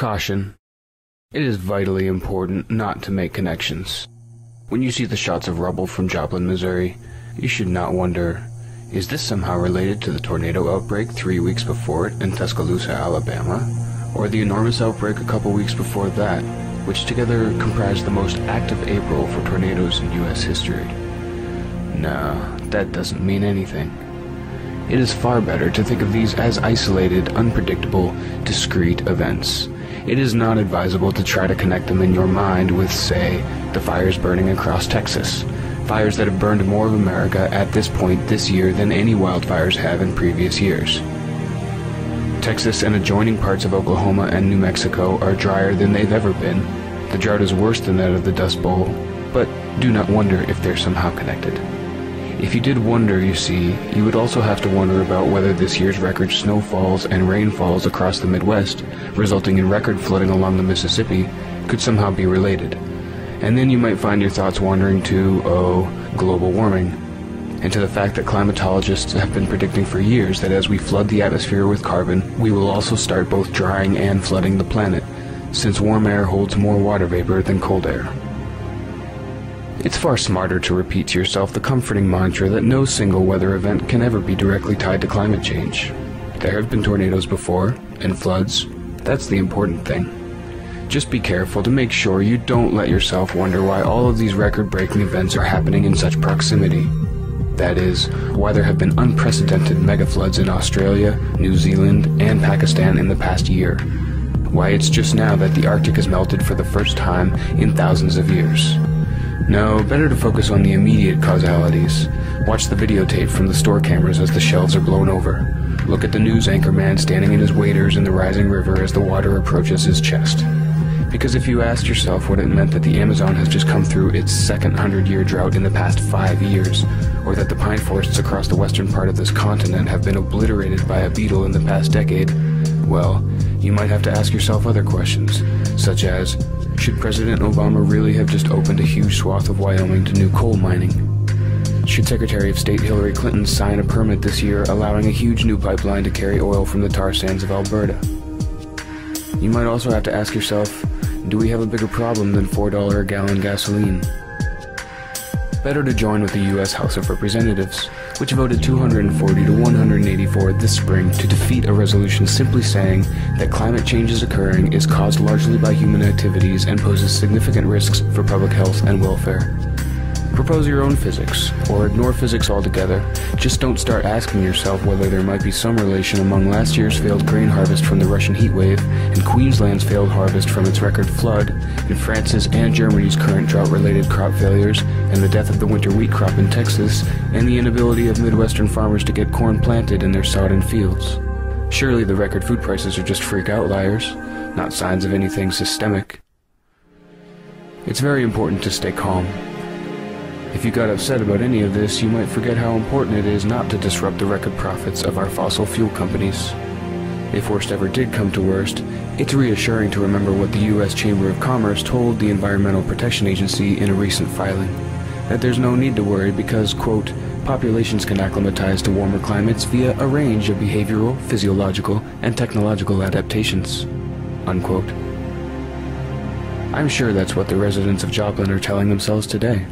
Caution. It is vitally important not to make connections. When you see the shots of rubble from Joplin, Missouri, you should not wonder, is this somehow related to the tornado outbreak 3 weeks before it in Tuscaloosa, Alabama? Or the enormous outbreak a couple weeks before that, which together comprised the most active April for tornadoes in U.S. history? No, that doesn't mean anything. It is far better to think of these as isolated, unpredictable, discrete events. It is not advisable to try to connect them in your mind with, say, the fires burning across Texas. Fires that have burned more of America at this point this year than any wildfires have in previous years. Texas and adjoining parts of Oklahoma and New Mexico are drier than they've ever been. The drought is worse than that of the Dust Bowl, but do not wonder if they're somehow connected. If you did wonder, you see, you would also have to wonder about whether this year's record snowfalls and rainfalls across the Midwest, resulting in record flooding along the Mississippi, could somehow be related. And then you might find your thoughts wandering to, global warming, and to the fact that climatologists have been predicting for years that as we flood the atmosphere with carbon, we will also start both drying and flooding the planet, since warm air holds more water vapor than cold air. It's far smarter to repeat to yourself the comforting mantra that no single weather event can ever be directly tied to climate change. There have been tornadoes before, and floods. That's the important thing. Just be careful to make sure you don't let yourself wonder why all of these record-breaking events are happening in such proximity. That is, why there have been unprecedented megafloods in Australia, New Zealand, and Pakistan in the past year. Why it's just now that the Arctic has melted for the first time in thousands of years. No, better to focus on the immediate causalities. Watch the videotape from the store cameras as the shelves are blown over. Look at the news anchorman standing in his waders in the rising river as the water approaches his chest. Because if you asked yourself what it meant that the Amazon has just come through its second 100-year drought in the past 5 years, or that the pine forests across the western part of this continent have been obliterated by a beetle in the past decade, well, you might have to ask yourself other questions, such as, should President Obama really have just opened a huge swath of Wyoming to new coal mining? Should Secretary of State Hillary Clinton sign a permit this year allowing a huge new pipeline to carry oil from the tar sands of Alberta? You might also have to ask yourself, do we have a bigger problem than $4 a gallon gasoline? Better to join with the U.S. House of Representatives, which voted 240 to 184 this spring to defeat a resolution simply saying that climate change is occurring is caused largely by human activities and poses significant risks for public health and welfare. Propose your own physics, or ignore physics altogether. Just don't start asking yourself whether there might be some relation among last year's failed grain harvest from the Russian heatwave and Queensland's failed harvest from its record flood, and France's and Germany's current drought-related crop failures, and the death of the winter wheat crop in Texas, and the inability of Midwestern farmers to get corn planted in their sodden fields. Surely the record food prices are just freak outliers, not signs of anything systemic. It's very important to stay calm. If you got upset about any of this, you might forget how important it is not to disrupt the record profits of our fossil fuel companies. If worst ever did come to worst, it's reassuring to remember what the U.S. Chamber of Commerce told the Environmental Protection Agency in a recent filing, that there's no need to worry because, quote, populations can acclimatize to warmer climates via a range of behavioral, physiological, and technological adaptations, unquote. I'm sure that's what the residents of Joplin are telling themselves today.